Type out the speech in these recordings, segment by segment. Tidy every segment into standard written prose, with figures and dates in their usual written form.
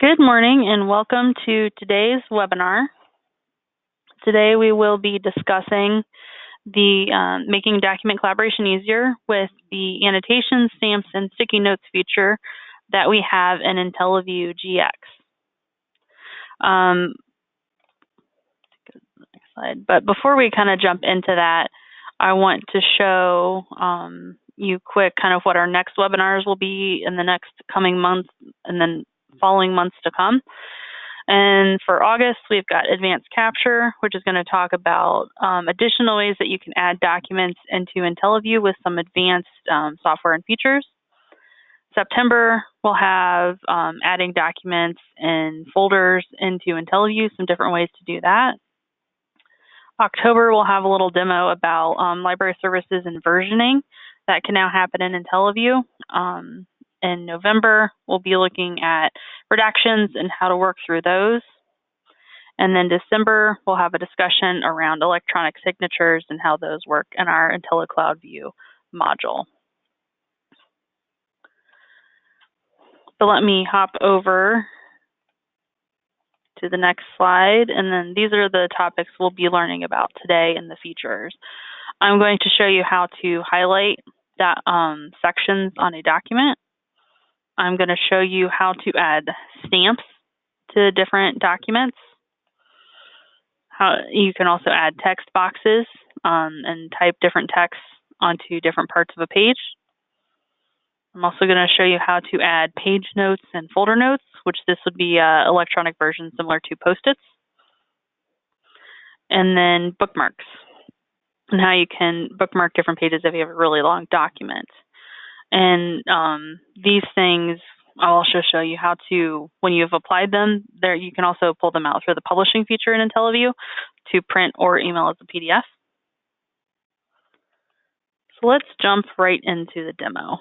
Good morning and welcome to today's webinar. Today we will be discussing the making document collaboration easier with the annotations, stamps, and sticky notes feature that we have in IntelliView GX. Next slide. But before we kind of jump into that, I want to show you quick kind of what our next webinars will be in the next coming months and then following months to come. And for August, we've got Advanced Capture, which is going to talk about additional ways that you can add documents into IntelliView with some advanced software and features. September, we'll have adding documents and folders into IntelliView, some different ways to do that. October, we'll have a little demo about library services and versioning that can now happen in IntelliView. In November, we'll be looking at redactions and how to work through those. And then December, we'll have a discussion around electronic signatures and how those work in our IntelliCloud View module. So let me hop over to the next slide, and then these are the topics we'll be learning about today in the features. I'm going to show you how to highlight that sections on a document. I'm going to show you how to add stamps to different documents. How you can also add text boxes and type different texts onto different parts of a page. I'm also going to show you how to add page notes and folder notes, which this would be an electronic version similar to Post-its. And then bookmarks, and how you can bookmark different pages if you have a really long document. And these things, I'll also show you how to, when you've applied them, there you can also pull them out through the publishing feature in IntelliView to print or email as a PDF. So let's jump right into the demo.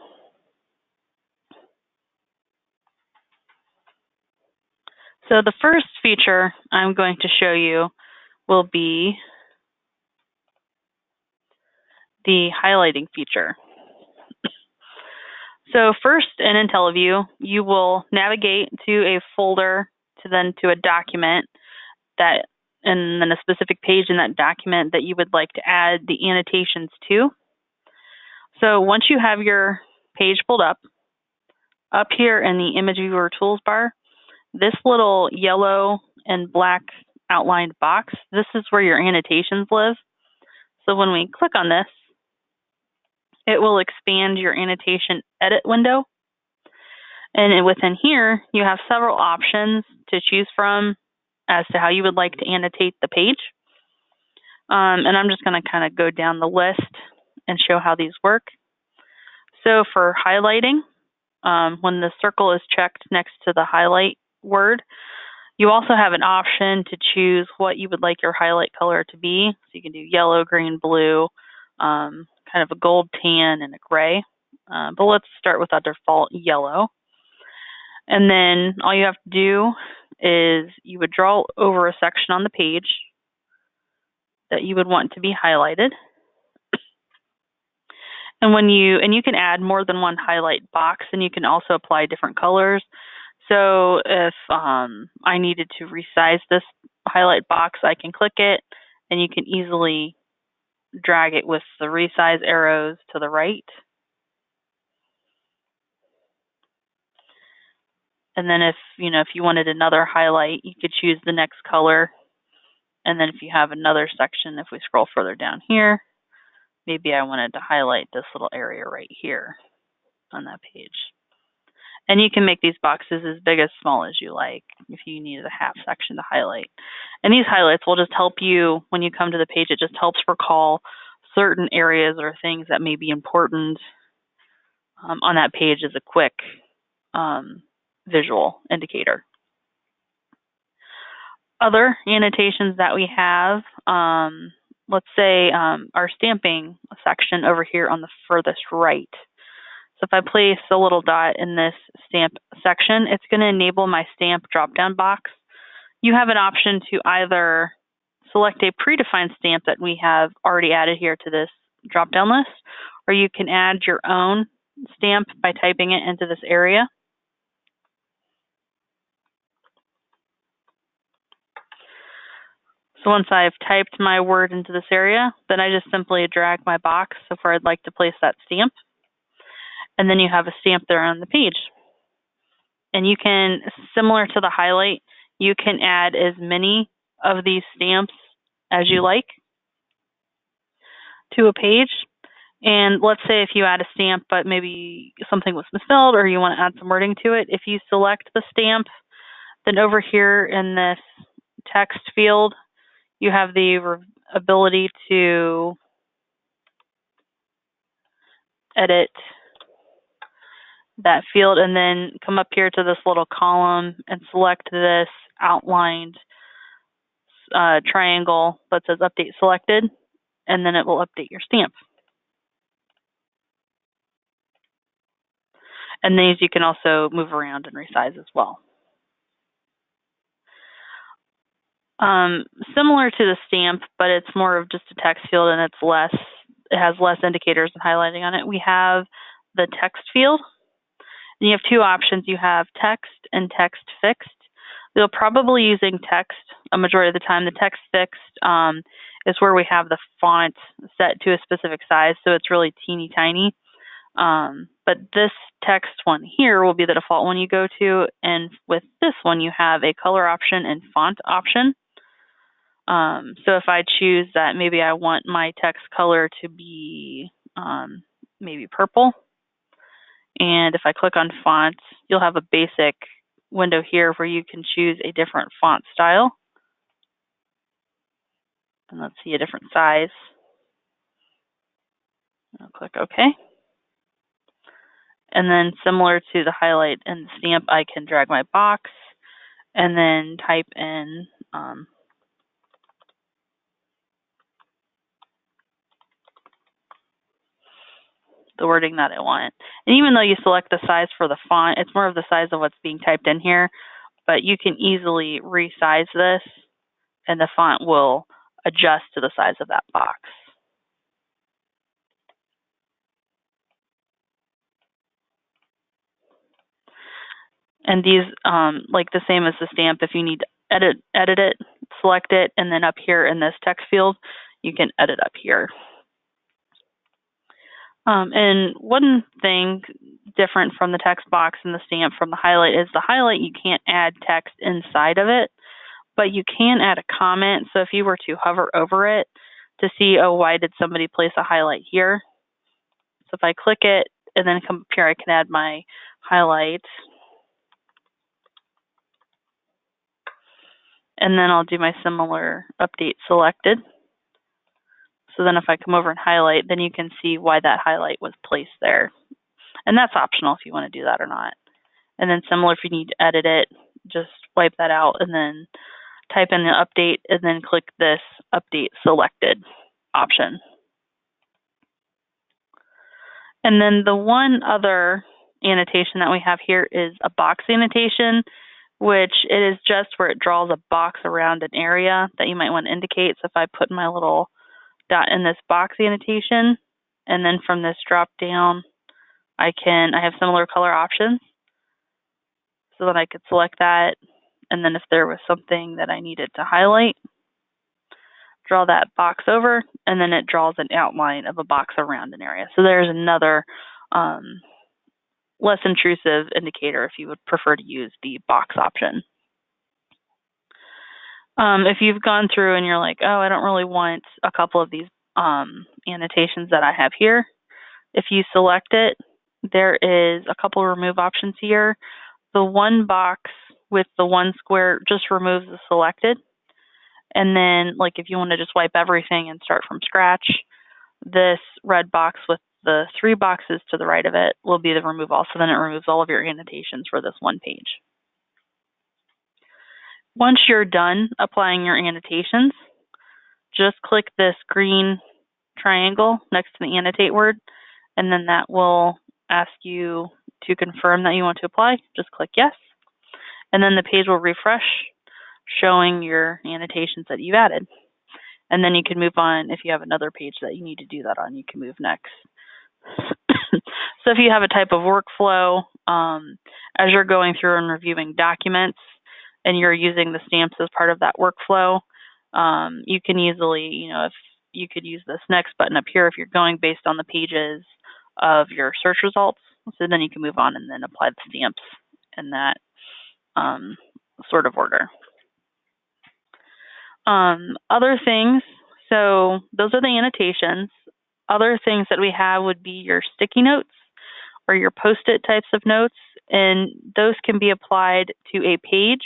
So the first feature I'm going to show you will be the highlighting feature. So first in IntelliView, you will navigate to a folder then to a document that, and then a specific page in that document that you would like to add the annotations to. So once you have your page pulled up here in the Image Viewer Tools bar, this little yellow and black outlined box, this is where your annotations live. So when we click on this, it will expand your annotation edit window. And within here, you have several options to choose from as to how you would like to annotate the page. And I'm just going to kind of go down the list and show how these work. So for highlighting, when the circle is checked next to the highlight word, you also have an option to choose what you would like your highlight color to be. So you can do yellow, green, blue, kind of a gold, tan, and a gray. But let's start with our default yellow. And then all you have to do is you would draw over a section on the page that you would want to be highlighted. And you can add more than one highlight box, and you can also apply different colors. So if I needed to resize this highlight box, I can click it, and you can easily drag it with the resize arrows to the right. And then if you wanted another highlight, you could choose the next color. And then if you have another section, if we scroll further down here, maybe I wanted to highlight this little area right here on that page. And you can make these boxes as big as small as you like if you needed a half section to highlight. And these highlights will just help you when you come to the page. It just helps recall certain areas or things that may be important on that page as a quick visual indicator. Other annotations that we have, let's say our stamping section over here on the furthest right. So if I place a little dot in this stamp section, it's going to enable my stamp drop-down box. You have an option to either select a predefined stamp that we have already added here to this drop-down list, or you can add your own stamp by typing it into this area. So once I've typed my word into this area, then I just simply drag my box of where I'd like to place that stamp. And then you have a stamp there on the page. And you can, similar to the highlight, you can add as many of these stamps as you like to a page. And let's say if you add a stamp, but maybe something was misspelled or you want to add some wording to it, if you select the stamp, then over here in this text field, you have the ability to edit that field and then come up here to this little column and select this outlined triangle that says update selected, and then it will update your stamp. And these you can also move around and resize as well. Similar to the stamp, but it's more of just a text field and it has less indicators and highlighting on it. We have the text field. And you have two options. You have text and text fixed. You'll probably using text a majority of the time. The text fixed is where we have the font set to a specific size, so it's really teeny tiny. But this text one here will be the default one you go to, and with this one you have a color option and font option. So if I choose that maybe I want my text color to be maybe purple, and if I click on fonts, you'll have a basic window here where you can choose a different font style. And let's see a different size. I'll click OK. And then similar to the highlight and the stamp, I can drag my box and then type in the wording that I want. And even though you select the size for the font, it's more of the size of what's being typed in here, but you can easily resize this and the font will adjust to the size of that box. And these, like the same as the stamp, if you need to edit it, select it, and then up here in this text field, you can edit up here. And one thing different from the text box and the stamp from the highlight is the highlight, you can't add text inside of it, but you can add a comment. So if you were to hover over it to see, oh, why did somebody place a highlight here? So if I click it and then come up here, I can add my highlight. And then I'll do my similar update selected. So then if I come over and highlight, then you can see why that highlight was placed there. And that's optional if you want to do that or not. And then similar, if you need to edit it, just wipe that out and then type in the update and then click this update selected option. And then the one other annotation that we have here is a box annotation, which it is just where it draws a box around an area that you might want to indicate. So if I put my little dot in this box annotation, and then from this drop down, I have similar color options. So then I could select that, and then if there was something that I needed to highlight, draw that box over, and then it draws an outline of a box around an area. So there's another less intrusive indicator if you would prefer to use the box option. If you've gone through and you're like, oh, I don't really want a couple of these annotations that I have here, if you select it, there is a couple of remove options here. The one box with the one square just removes the selected. And then, like, if you want to just wipe everything and start from scratch, this red box with the 3 boxes to the right of it will be the remove all. So then it removes all of your annotations for this one page. Once you're done applying your annotations, just click this green triangle next to the annotate word, and then that will ask you to confirm that you want to apply. Just click yes, and then the page will refresh, showing your annotations that you've added. And then you can move on. If you have another page that you need to do that on, you can move next. So if you have a type of workflow, as you're going through and reviewing documents, and you're using the stamps as part of that workflow, you can easily, if you could use this next button up here if you're going based on the pages of your search results. So then you can move on and then apply the stamps in that sort of order. Other things, so those are the annotations. Other things that we have would be your sticky notes or your post-it types of notes, and those can be applied to a page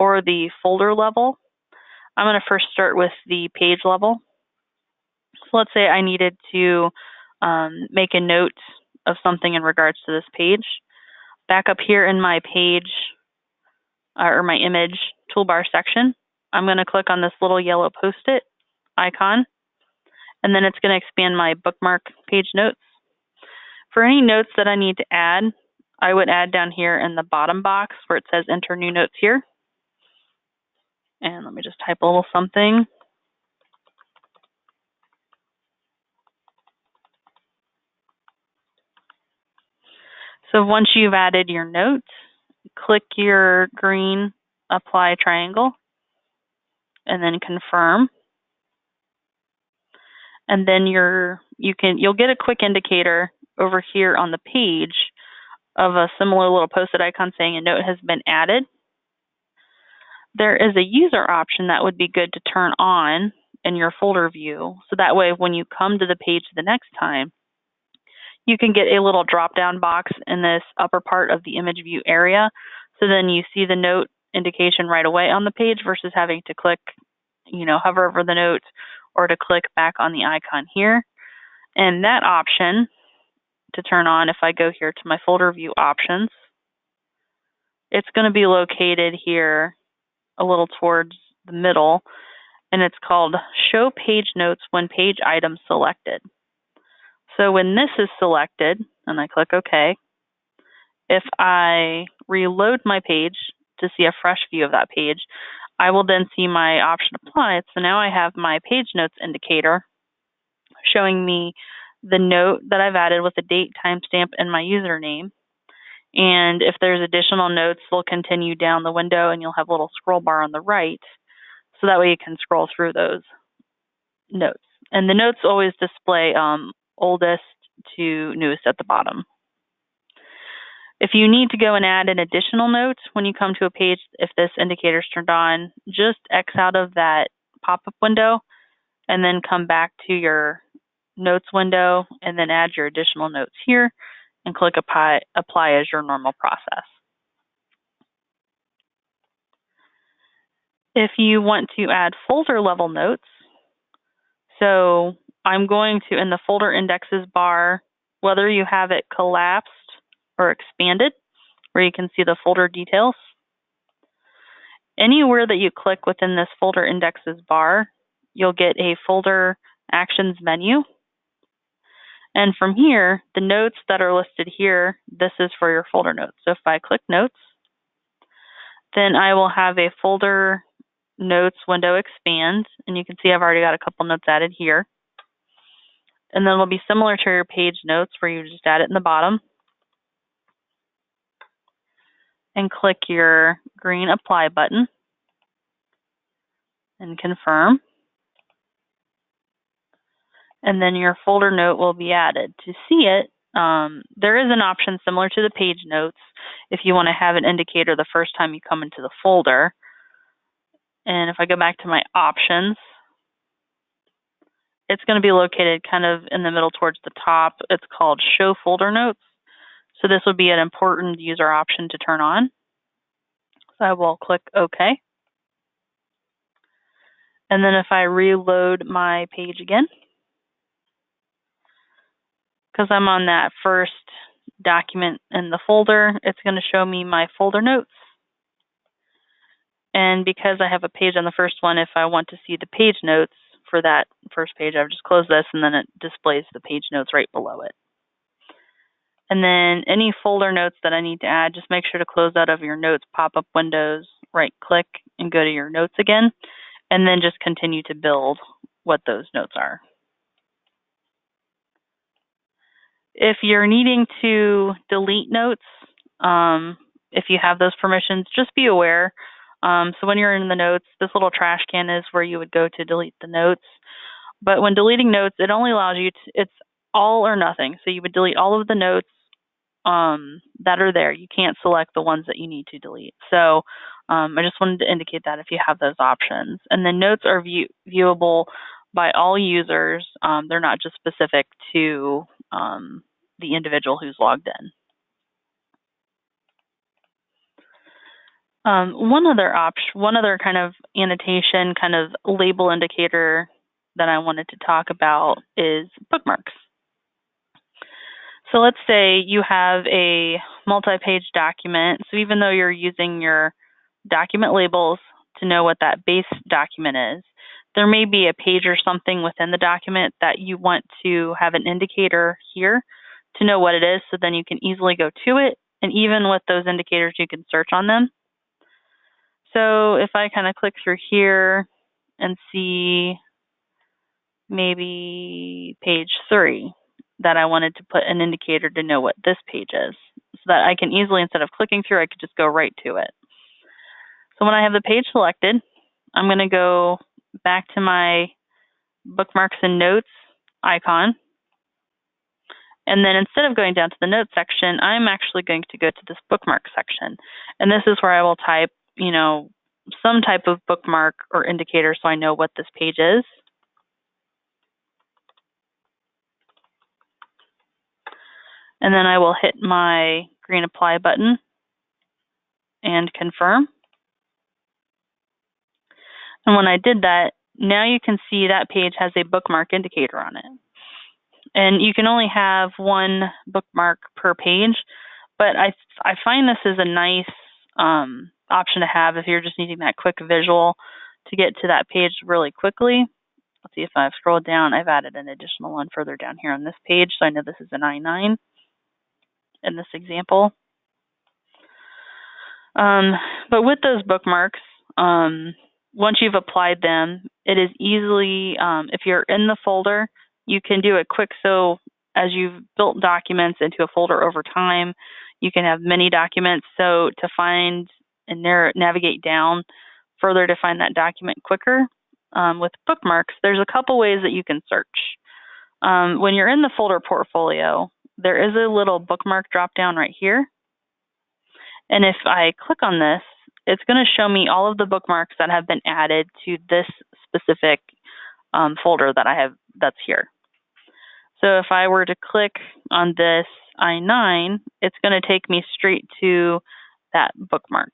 or the folder level. I'm going to first start with the page level. So let's say I needed to make a note of something in regards to this page. Back up here in my page or my image toolbar section, I'm going to click on this little yellow post-it icon, and then it's going to expand my bookmark page notes. For any notes that I need to add, I would add down here in the bottom box where it says enter new notes here. And let me just type a little something. So once you've added your notes, click your green apply triangle and then confirm. And then you'll get a quick indicator over here on the page of a similar little post-it icon saying a note has been added. There is a user option that would be good to turn on in your folder view. So that way when you come to the page the next time, you can get a little drop-down box in this upper part of the image view area. So then you see the note indication right away on the page versus having to click, hover over the note or to click back on the icon here. And that option to turn on, if I go here to my folder view options, it's going to be located here a little towards the middle, and it's called Show Page Notes when Page Item Selected. So when this is selected, and I click OK, if I reload my page to see a fresh view of that page, I will then see my option applied. So now I have my page notes indicator showing me the note that I've added with the date, timestamp, and my username. And if there's additional notes, they'll continue down the window and you'll have a little scroll bar on the right. So that way you can scroll through those notes. And the notes always display oldest to newest at the bottom. If you need to go and add an additional note when you come to a page, if this indicator is turned on, just X out of that pop-up window and then come back to your notes window and then add your additional notes here and click apply as your normal process. If you want to add folder level notes, so I'm going to, in the folder indexes bar, whether you have it collapsed or expanded, where you can see the folder details, anywhere that you click within this folder indexes bar, you'll get a folder actions menu. And from here, the notes that are listed here, this is for your folder notes. So if I click notes, then I will have a folder notes window expand, and you can see I've already got a couple notes added here. And then it'll be similar to your page notes where you just add it in the bottom and click your green apply button and confirm. And then your folder note will be added. To see it, there is an option similar to the page notes if you want to have an indicator the first time you come into the folder. And if I go back to my options, it's going to be located kind of in the middle towards the top. It's called Show Folder Notes. So this would be an important user option to turn on. So I will click OK. And then if I reload my page again, because I'm on that first document in the folder, it's going to show me my folder notes. And because I have a page on the first one, if I want to see the page notes for that first page, I've just closed this and then it displays the page notes right below it. And then any folder notes that I need to add, just make sure to close out of your notes pop-up windows, right click and go to your notes again, and then just continue to build what those notes are. If you're needing to delete notes, if you have those permissions, just be aware So when you're in the notes, this little trash can is where you would go to delete the notes. But when deleting notes, it only allows you to, it's all or nothing. So you would delete all of the notes that are there. You can't select the ones that you need to delete. So I just wanted to indicate that if you have those options. And then notes are viewable by all users. They're not just specific to the individual who's logged in. One other kind of annotation, kind of label indicator that I wanted to talk about is bookmarks. So let's say you have a multi-page document. So even though you're using your document labels to know what that base document is, there may be a page or something within the document that you want to have an indicator here to know what it is, so then you can easily go to it. And even with those indicators, you can search on them. So if I kind of click through here and see maybe page 3, that I wanted to put an indicator to know what this page is, so that I can easily, instead of clicking through, I could just go right to it. So when I have the page selected, I'm going to go back to my bookmarks and notes icon. And then instead of going down to the notes section, I'm actually going to go to this bookmark section. And this is where I will type, some type of bookmark or indicator so I know what this page is. And then I will hit my green apply button and confirm. And when I did that, now you can see that page has a bookmark indicator on it. And you can only have one bookmark per page, but I find this is a nice option to have if you're just needing that quick visual to get to that page really quickly. Let's see, if I've scrolled down, I've added an additional one further down here on this page, so I know this is an I9 in this example. But with those bookmarks, once you've applied them, it is easily, if you're in the folder, you can do it quick. So as you've built documents into a folder over time, you can have many documents. So to find and navigate down further to find that document quicker, with bookmarks, there's a couple ways that you can search. When you're in the folder portfolio, there is a little bookmark drop down right here. And if I click on this, it's going to show me all of the bookmarks that have been added to this specific folder that I have that's here. So if I were to click on this I9, it's going to take me straight to that bookmark.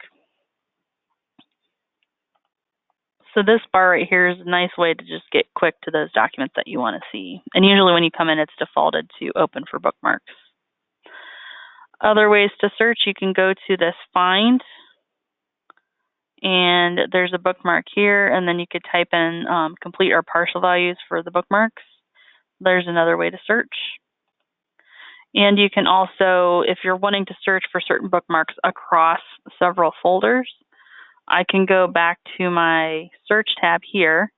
So this bar right here is a nice way to just get quick to those documents that you want to see. And usually when you come in, it's defaulted to open for bookmarks. Other ways to search, you can go to this find, and there's a bookmark here, and then you could type in complete or partial values for the bookmarks. There's another way to search. And you can also, if you're wanting to search for certain bookmarks across several folders, I can go back to my search tab here.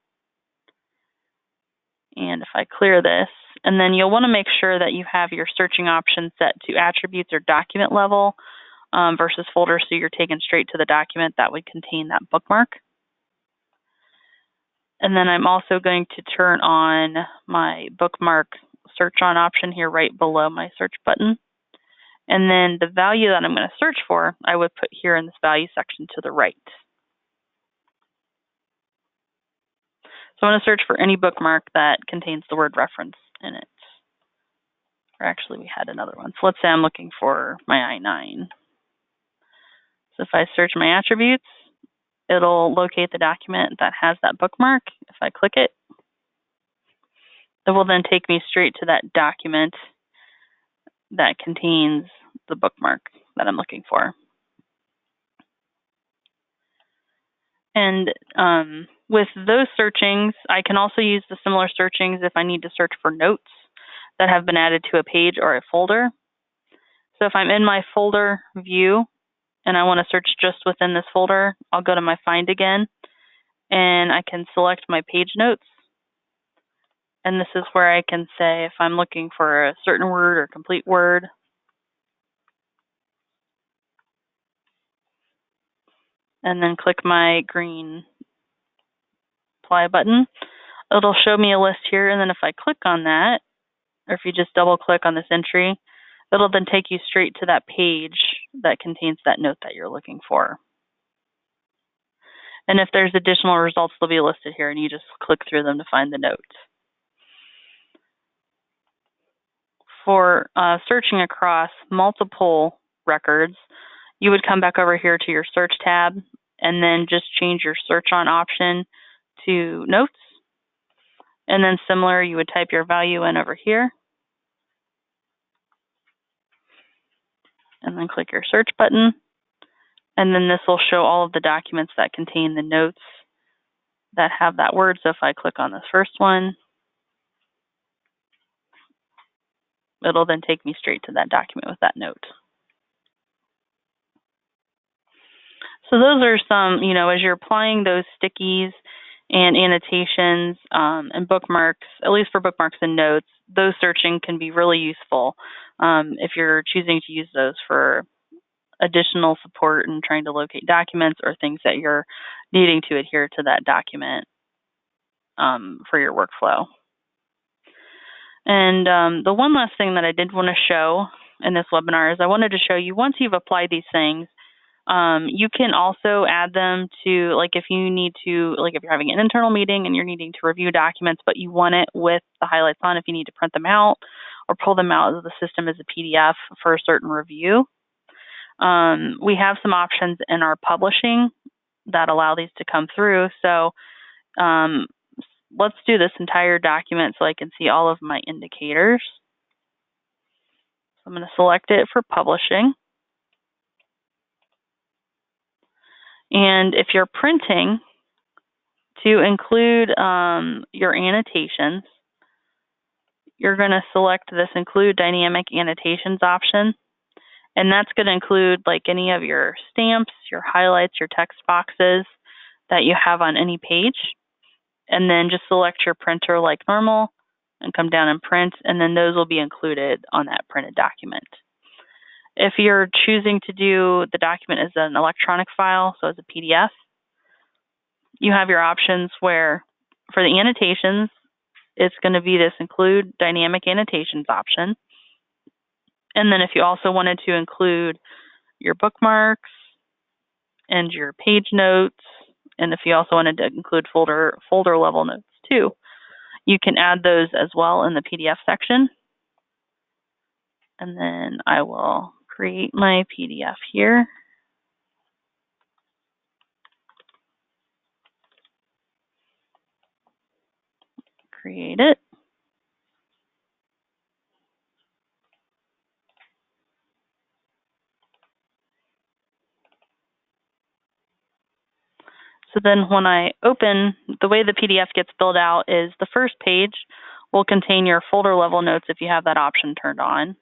And if I clear this, and then you'll want to make sure that you have your searching options set to attributes or document level versus folder, so you're taken straight to the document that would contain that bookmark. And then I'm also going to turn on my bookmark search on option here right below my search button. And then the value that I'm going to search for, I would put here in this value section to the right. So I want to search for any bookmark that contains the word reference in it. Or actually, we had another one. So let's say I'm looking for my I9. So if I search my attributes, it'll locate the document that has that bookmark. If I click it, it will then take me straight to that document that contains the bookmark that I'm looking for. And with those searchings, I can also use the similar searchings if I need to search for notes that have been added to a page or a folder. So if I'm in my folder view and I want to search just within this folder, I'll go to my find again, and I can select my page notes. And this is where I can say if I'm looking for a certain word or complete word. and then click my green apply button. It'll show me a list here, and then if I click on that, or if you just double click on this entry, it'll then take you straight to that page that contains that note that you're looking for. And if there's additional results, they'll be listed here, and you just click through them to find the note. For searching across multiple records, you would come back over here to your search tab and then just change your search on option to notes. And then similar, you would type your value in over here and then click your search button. And then this will show all of the documents that contain the notes that have that word. So if I click on this first one, it'll then take me straight to that document with that note. So those are some, as you're applying those stickies and annotations and bookmarks, at least for bookmarks and notes, those searching can be really useful if you're choosing to use those for additional support and trying to locate documents or things that you're needing to adhere to that document for your workflow. And the one last thing that I did want to show in this webinar is I wanted to show you, once you've applied these things, you can also add them to, like if you need to, like if you're having an internal meeting and you're needing to review documents, but you want it with the highlights on, if you need to print them out or pull them out of the system as a PDF for a certain review. We have some options in our publishing that allow these to come through. So let's do this entire document so I can see all of my indicators. So I'm going to select it for publishing. And if you're printing, to include your annotations, you're going to select this Include Dynamic Annotations option. And that's going to include like any of your stamps, your highlights, your text boxes that you have on any page. And then just select your printer like normal and come down and print, and then those will be included on that printed document. If you're choosing to do the document as an electronic file, so as a PDF, you have your options where for the annotations, it's going to be this Include Dynamic Annotations option. And then if you also wanted to include your bookmarks and your page notes, and if you also wanted to include folder level notes too, you can add those as well in the PDF section. And then I will create my PDF here. Create it. So then when I open, the way the PDF gets filled out is the first page will contain your folder level notes if you have that option turned on.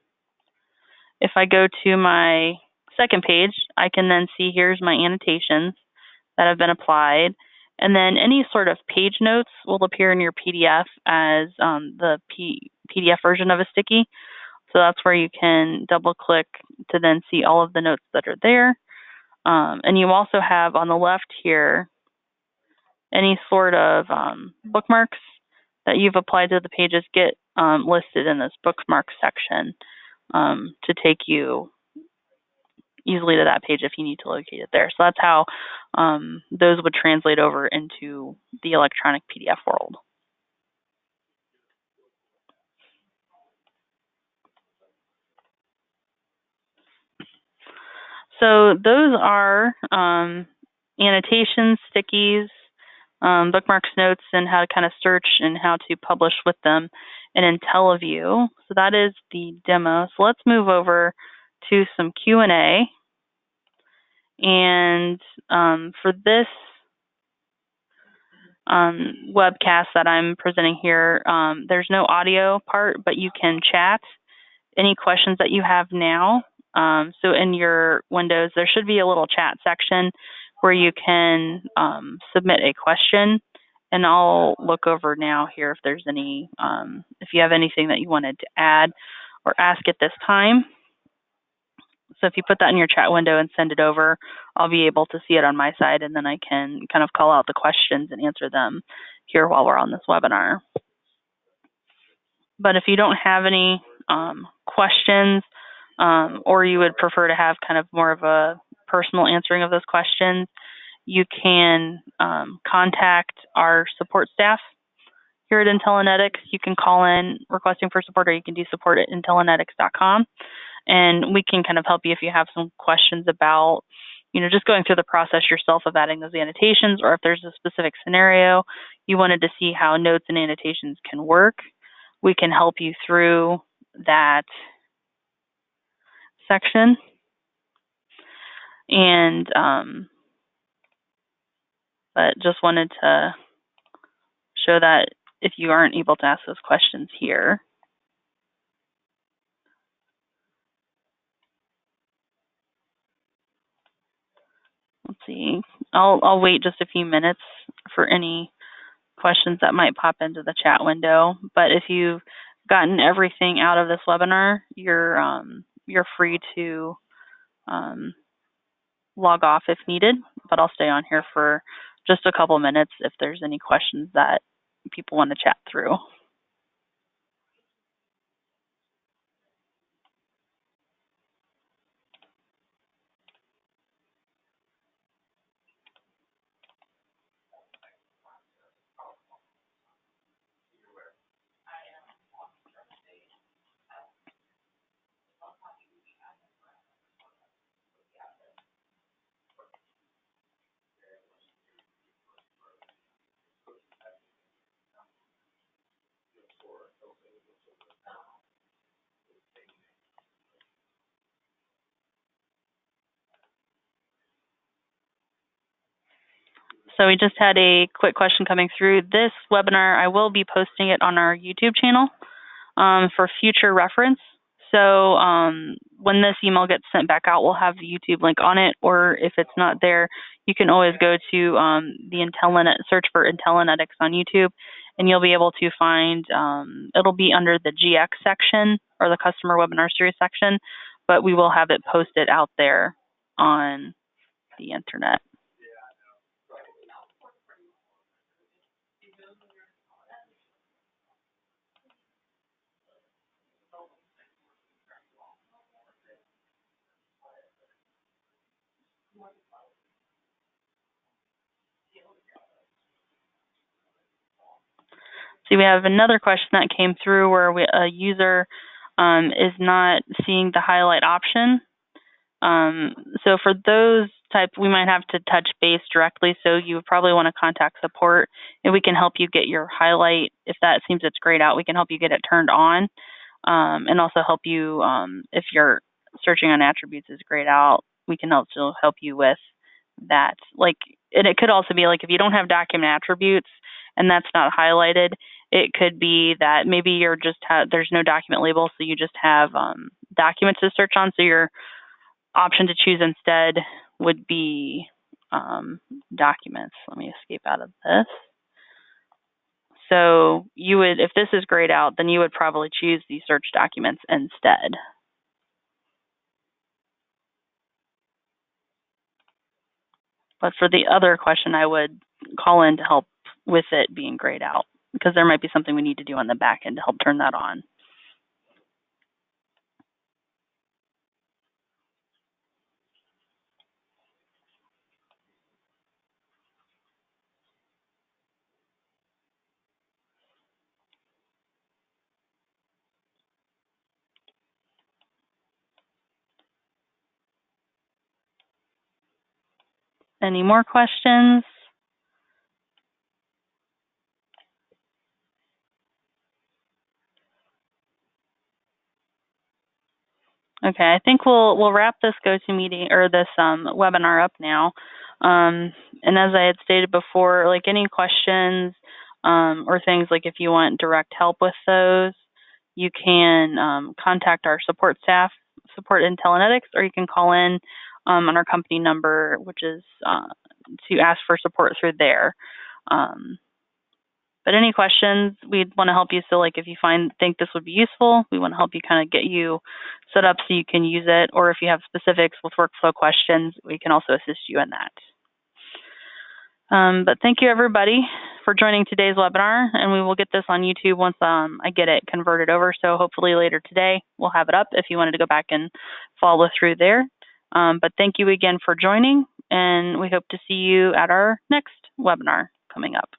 If I go to my second page, I can then see here's my annotations that have been applied. And then any sort of page notes will appear in your PDF as the PDF version of a sticky. So that's where you can double click to then see all of the notes that are there. And you also have on the left here any sort of bookmarks that you've applied to the pages get listed in this bookmarks section to take you easily to that page if you need to locate it there. So that's how those would translate over into the electronic PDF world. So those are annotations, stickies, bookmarks, notes, and how to kind of search and how to publish with them in IntelliView. So that is the demo. So let's move over to some Q&A. And for this webcast that I'm presenting here, there's no audio part, but you can chat any questions that you have now. So in your Windows, there should be a little chat section where you can submit a question, and I'll look over now here if there's any, if you have anything that you wanted to add or ask at this time. So if you put that in your chat window and send it over, I'll be able to see it on my side, and then I can kind of call out the questions and answer them here while we're on this webinar. But if you don't have any questions, or you would prefer to have kind of more of a personal answering of those questions, you can contact our support staff here at Intellinetics. You can call in requesting for support, or you can do support@intellinetics.com. And we can kind of help you if you have some questions about, just going through the process yourself of adding those annotations, or if there's a specific scenario you wanted to see how notes and annotations can work. We can help you through that section. And, but just wanted to show that if you aren't able to ask those questions here. Let's see, I'll wait just a few minutes for any questions that might pop into the chat window. But if you've gotten everything out of this webinar, you're free to log off if needed, but I'll stay on here for just a couple minutes if there's any questions that people want to chat through. So we just had a quick question coming through. This webinar, I will be posting it on our YouTube channel for future reference. So when this email gets sent back out, we'll have the YouTube link on it, or if it's not there, you can always go to the search for Intellinetics on YouTube, and you'll be able to find, it'll be under the GX section, or the Customer Webinar Series section, but we will have it posted out there on the internet. See, we have another question that came through where a user is not seeing the highlight option. So for those types, we might have to touch base directly. So you would probably want to contact support, and we can help you get your highlight. If that seems it's grayed out, we can help you get it turned on, and also help you if you're searching on attributes is grayed out. We can also help you with that. And it could also be like if you don't have document attributes and that's not highlighted, it could be that maybe you're there's no document label, so you just have documents to search on. So your option to choose instead would be documents. Let me escape out of this. So you would, if this is grayed out, then you would probably choose the search documents instead. But for the other question, I would call in to help with it being grayed out, because there might be something we need to do on the back end to help turn that on. Any more questions? Okay, I think we'll wrap this GoToMeeting or this webinar up now. And as I had stated before, like any questions or things, like if you want direct help with those, you can contact our support staff, support Intellinetics, or you can call in on our company number, which is to ask for support through there. But But any questions, we'd want to help you. So like if you think this would be useful, we want to help you kind of get you set up so you can use it. Or if you have specifics with workflow questions, we can also assist you in that. But thank you everybody for joining today's webinar, and we will get this on YouTube once I get it converted over. So hopefully later today we'll have it up if you wanted to go back and follow through there. But thank you again for joining, and we hope to see you at our next webinar coming up.